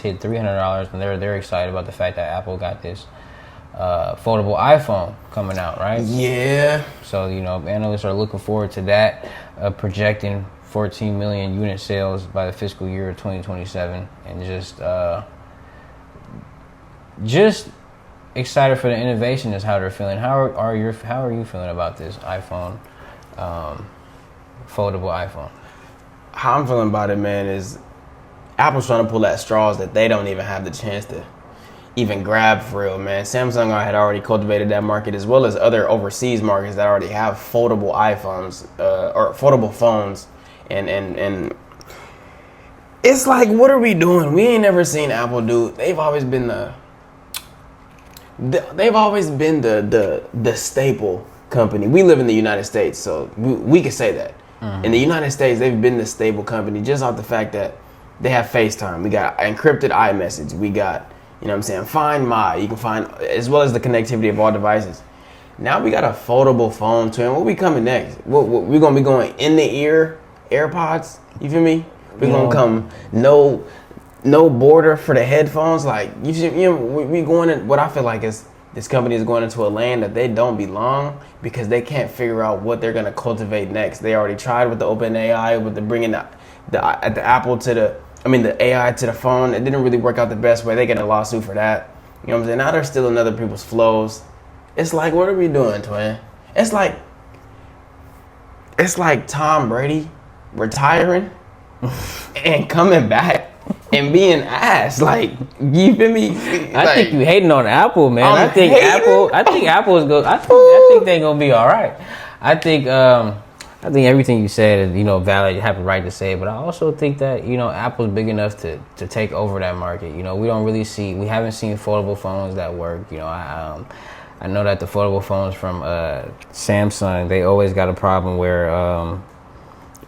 hit $300, and they're excited about the fact that Apple got this foldable iPhone coming out, right? Yeah. So analysts are looking forward to that, projecting 14 million unit sales by the fiscal year of 2027, and just excited for the innovation is how they're feeling. How are you feeling about this iPhone, foldable iPhone? How I'm feeling about it, man, is Apple's trying to pull at straws that they don't even have the chance to even grab for real, man. Samsung had already cultivated that market, as well as other overseas markets that already have foldable iPhones or foldable phones, and it's like, what are we doing? We ain't never seen Apple do. They've always been the staple company. We live in the United States, so we can say that. In the United States, they've been the stable company just off the fact that they have FaceTime. We got encrypted iMessage. We got, Find My. You can find, as well as the connectivity of all devices. Now we got a foldable phone too. And what we coming next? We're going to be going in the ear AirPods. You feel me? We're going to come no border for the headphones. Like, we going in, what I feel like is this company is going into a land that they don't belong because they can't figure out what they're going to cultivate next. They already tried with the OpenAI, with the bringing the Apple to the AI to the phone. It didn't really work out the best way. They get a lawsuit for that. You know what I'm saying? Now they're stealing other people's flows. It's like, what are we doing, twin? It's like Tom Brady retiring and coming back and being ass. Like, you feel me? I think you hating on Apple, man. I think Apple is good. I think they're gonna be all right. I think everything you said is, valid. You have the right to say it, but I also think that, Apple's big enough to take over that market. We haven't seen foldable phones that work. I know that the foldable phones from Samsung, they always got a problem where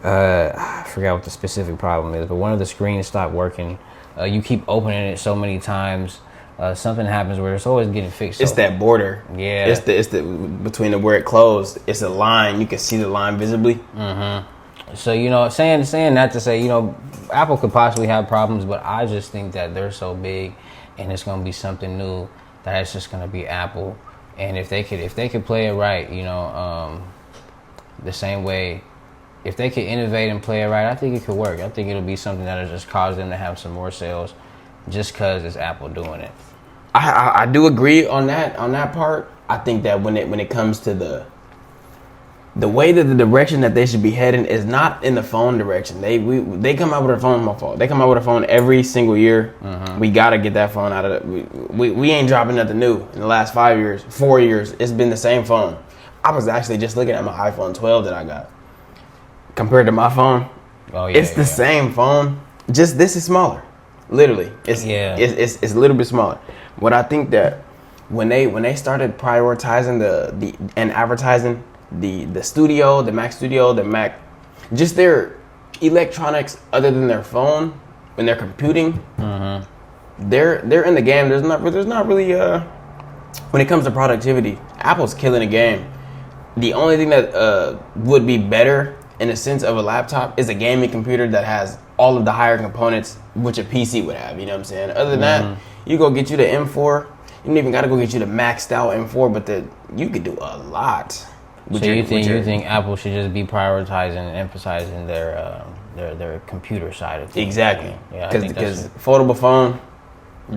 I forgot what the specific problem is, but one of the screens stopped working. You keep opening it so many times, something happens where it's always getting fixed. It's that border. Yeah. It's the between where it closed. It's a line. You can see the line visibly. Mm-hmm. So saying that to say, Apple could possibly have problems, but I just think that they're so big, and it's gonna be something new that it's just gonna be Apple. And if they could play it right, the same way. If they could innovate and play it right, I think it could work. I think it'll be something that'll just cause them to have some more sales, just because it's Apple doing it. I do agree on that part. I think that when it comes to the way that the direction that they should be heading is not in the phone direction. They come out with a phone. My fault. They come out with a phone every single year. Mm-hmm. We gotta get that phone out of it. We ain't dropping nothing new in the last 4 years. It's been the same phone. I was actually just looking at my iPhone 12 that I got. Compared to my phone, it's the same phone. Just this is smaller. Literally, it's a little bit smaller. What I think that when they started prioritizing and advertising the studio, the Mac Studio, the Mac, just their electronics other than their phone when they're computing, they're in the game. There's not really when it comes to productivity, Apple's killing the game. The only thing that would be better in a sense of a laptop is a gaming computer that has all of the higher components which a PC would have. You know what I'm saying? Other than that, you go get you the M4. You don't even got to go get you the maxed out M4, but you could do a lot. So you think Apple should just be prioritizing and emphasizing their computer side of things? Exactly. Yeah, because foldable phone,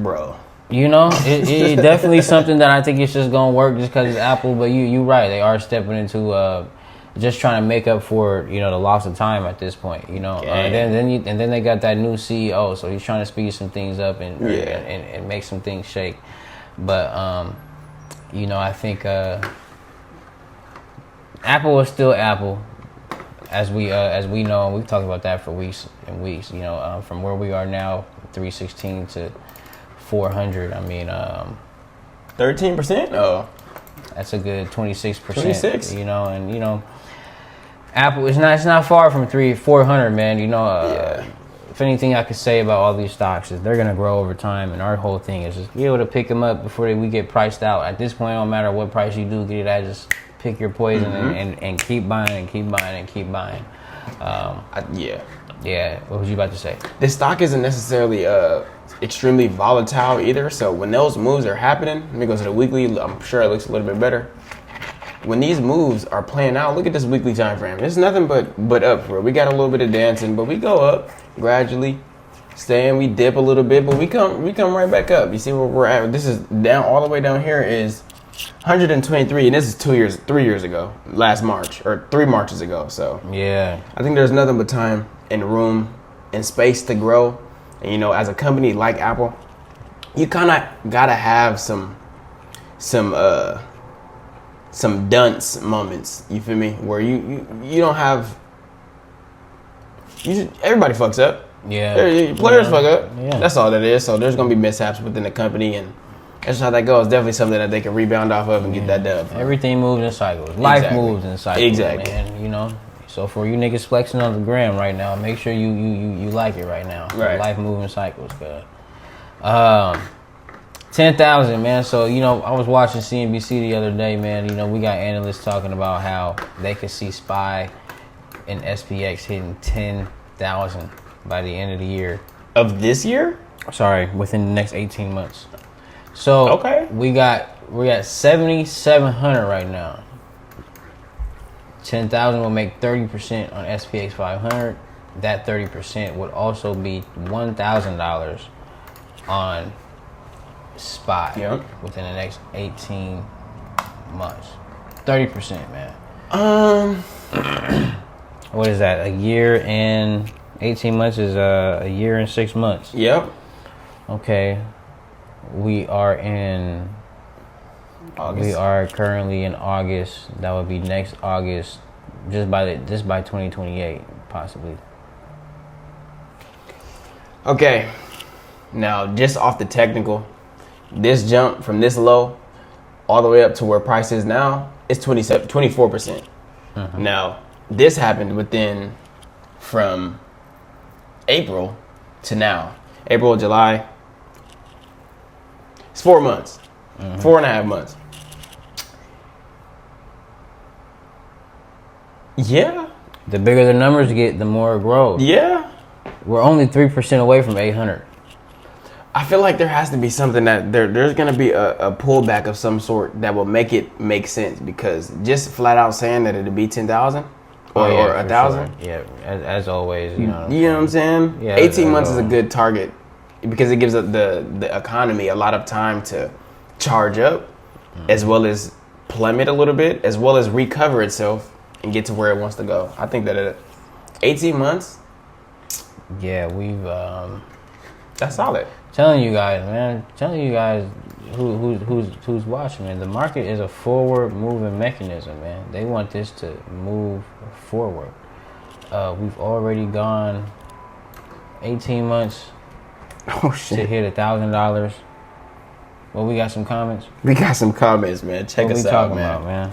bro. It definitely something that I think it's just gonna work just because it's Apple. But you right, they are stepping into just trying to make up for the loss of time at this point. And then they got that new CEO, so he's trying to speed some things up and make some things shake. But I think Apple is still Apple, as we know, and we've talked about that for weeks and weeks. From where we are now, 316 to 400. 13%. Oh, that's a good 26%. 26. Apple it's not far from 400, man. If anything I could say about all these stocks is they're gonna grow over time, and our whole thing is just be able to pick them up before we get priced out. At this point, no matter what price you do get it at, just pick your poison and keep buying and keep buying and keep buying. Yeah. What was you about to say? This stock isn't necessarily extremely volatile either. So when those moves are happening, let me go to the weekly. I'm sure it looks a little bit better. When these moves are playing out, look at this weekly time frame. It's nothing but up for it. We got a little bit of dancing, but we go up gradually. Staying, we dip a little bit, but we come right back up. You see where we're at? This is down all the way down here is 123, and this is 3 years ago, last March or 3 Marches ago. So yeah, I think there's nothing but time and room and space to grow. And you know, as a company like Apple, you kind of gotta have some dunce moments. You feel me? Where you don't have. Everybody fucks up. Yeah, players fuck up. Yeah, that's all that is. So there's gonna be mishaps within the company, and that's how that goes. Definitely something that they can rebound off of and get that dub. Everything moves in cycles. Life moves in cycles. Exactly. Man, you know. So for you niggas flexing on the gram right now, make sure you like it right now. Right. Life moving cycles, cuz. 10,000, man. So, you know, I was watching CNBC the other day, man. You know, we got analysts talking about how they could see SPY and SPX hitting 10,000 by the end of the year. Of this year? Sorry, within the next 18 months. So, okay. We're at 7,700 right now. 10,000 will make 30% on SPX500. That 30% would also be $1,000 on SPY within the next 18 months. 30%, man. What is that? A year and 18 months is a year and 6 months. Yep. Okay. We are in August. We are currently in August. That would be next August, just by 2028, possibly. Okay. Now, just off the technical, this jump from this low all the way up to where price is now is 24%. Mm-hmm. Now, this happened within from April to now. April, July. It's 4 months. Mm-hmm. 4.5 months. Yeah. The bigger the numbers get, the more it grows. Yeah. We're only 3% away from 800. I feel like there has to be something that there's going to be a pullback of some sort that will make it make sense, because just flat out saying that it'll be 10,000 or 1,000. Sure. Yeah, as always. You know what I'm saying? Yeah, 18 months is a good target because it gives the economy a lot of time to charge up, as well as plummet a little bit, as well as recover itself and get to where it wants to go. I think that 18 months. Yeah, we've. That's solid. Telling you guys, man. Telling you guys who's watching, man. The market is a forward moving mechanism, man. They want this to move forward. We've already gone 18 months to hit $1,000. Well, we got some comments. We got some comments, man. Check us out, man.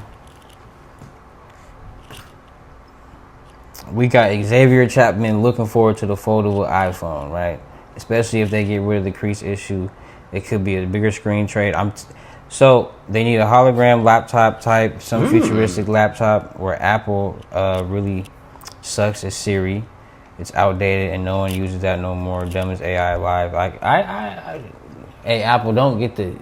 We got Xavier Chapman looking forward to the foldable iPhone, right? Especially if they get rid of the crease issue, it could be a bigger screen trade. So they need a hologram laptop type, some futuristic laptop where Apple really sucks at Siri. It's outdated and no one uses that no more. Dumb as AI alive. Hey, Apple, don't get the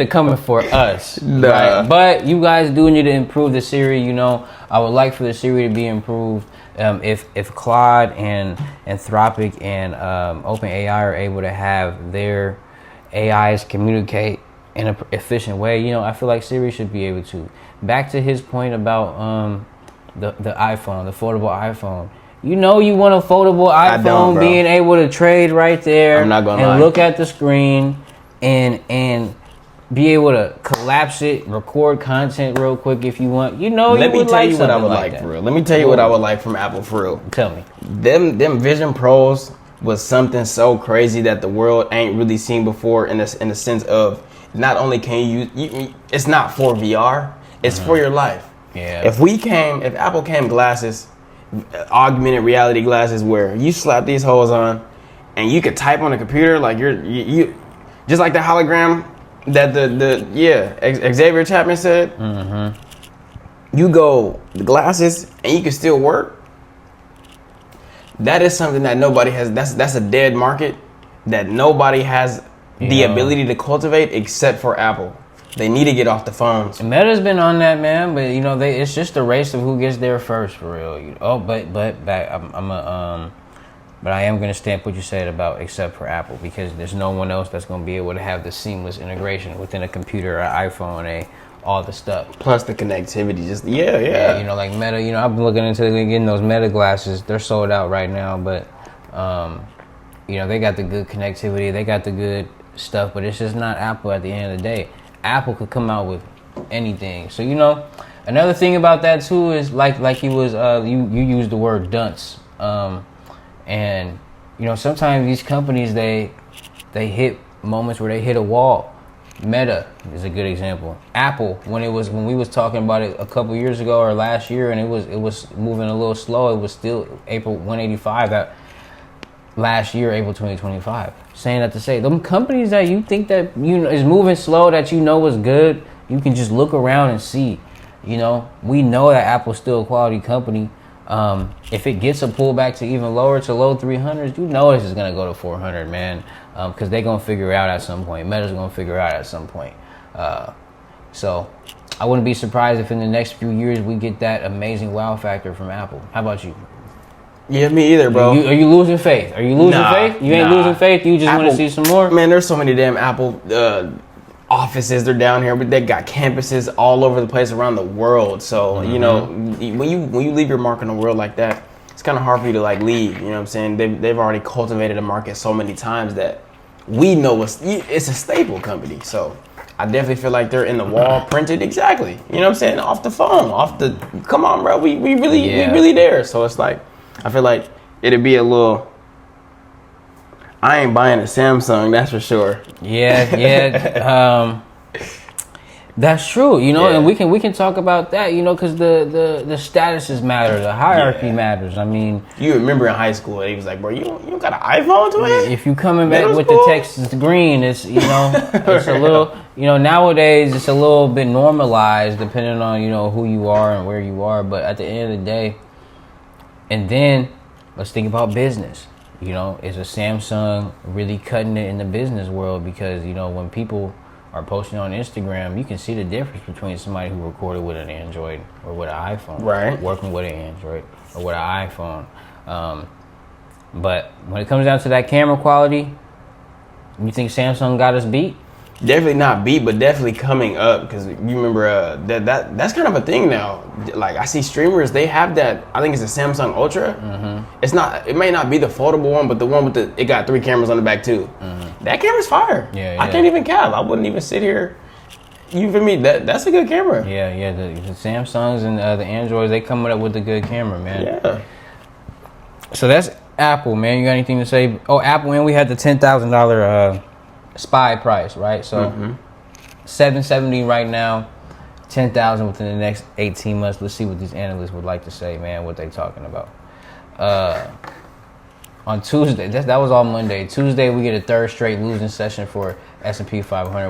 coming for us. Nah. Right? But you guys do need to improve the Siri. You know, I would like for the Siri to be improved. If Claude and Anthropic and OpenAI are able to have their AIs communicate in an efficient way, you know, I feel like Siri should be able to. Back to his point about the iPhone, the foldable iPhone. You know, you want a foldable iPhone being able to trade right there. I'm not gonna lie. Look at the screen and be able to collapse it, record content real quick if you want. You know, let me tell you what I would like for real. Let me tell you what I would like from Apple for real. Tell me. Them Vision Pros was something so crazy that the world ain't really seen before in the sense of not only can you it's not for VR, it's for your life. Yeah. If Apple came glasses, augmented reality glasses where you slap these holes on and you could type on a computer like you just like the hologram that Xavier Chapman said. Mm-hmm. You go the glasses and you can still work. That is something that nobody has. That's a dead market that nobody has the Yeah. ability to cultivate except for Apple. They need to get off the phones. Meta's been on that, man, but it's just a race of who gets there first, for real. But I am gonna stamp what you said about except for Apple, because there's no one else that's gonna be able to have the seamless integration within a computer, an iPhone, all the stuff. Plus the connectivity, just yeah. Like Meta. I've been looking into getting those Meta glasses. They're sold out right now, but they got the good connectivity, they got the good stuff, but it's just not Apple at the end of the day. Apple could come out with anything. So another thing about that too is like you used the word dunce, and sometimes these companies they hit moments where they hit a wall. Meta is a good example. Apple, when we was talking about it a couple years ago or last year, and it was moving a little slow. It was still April 185 that last year, April 2025. Saying that to say, them companies that you think that is moving slow, that was good, you can just look around and see. We know that Apple's still a quality company. If it gets a pullback to even lower, to low 300s, this is gonna go to 400, man. Because they're gonna figure it out at some point. Meta's gonna figure it out at some point. So I wouldn't be surprised if in the next few years we get that amazing wow factor from Apple. How about you? Yeah, me either, bro. Are you losing faith? Are you losing faith? You ain't losing faith? You just want to see some more? Man, there's so many damn Apple offices. They're down here, but they got campuses all over the place around the world. So, when you leave your mark in the world like that, it's kind of hard for you to leave. You know what I'm saying? They've already cultivated a market so many times that we know it's a staple company. So I definitely feel like they're in the wall printed exactly. You know what I'm saying? Off the phone, come on, bro. We really there. So it's like, I feel like it'd be a little. I ain't buying a Samsung, that's for sure. Yeah. That's true, and we can talk about that, because the statuses matter, the hierarchy matters. I mean, you remember in high school, he was like, bro, you got an iPhone, twin? If you coming back with the Texas green, it's it's a little, nowadays it's a little bit normalized depending on who you are and where you are. But at the end of the day, and then let's think about business. Is a Samsung really cutting it in the business world? Because when people are posting on Instagram, you can see the difference between somebody who recorded with an Android or with an iPhone, right? Working with an Android or with an iPhone. But when it comes down to that camera quality, you think Samsung got us beat? Definitely not beat, but definitely coming up. Because you remember that's kind of a thing now. Like I see streamers, they have that. I think it's a Samsung Ultra. Mm-hmm. It's not. It may not be the foldable one, but the one with it got 3 cameras on the back too. Mm-hmm. That camera's fire. Yeah. I can't even cap. I wouldn't even sit here. You feel me? That's a good camera. Yeah. The Samsungs and the Androids, they coming up with a good camera, man. Yeah. So that's Apple, man. You got anything to say? Oh, Apple, man. We had the $10,000 SPY price, right? So $770 right now, $10,000 within the next 18 months. Let's see what these analysts would like to say, man. What they talking about? On Tuesday, that was all Monday. Tuesday, we get a third straight losing session for S&P 500.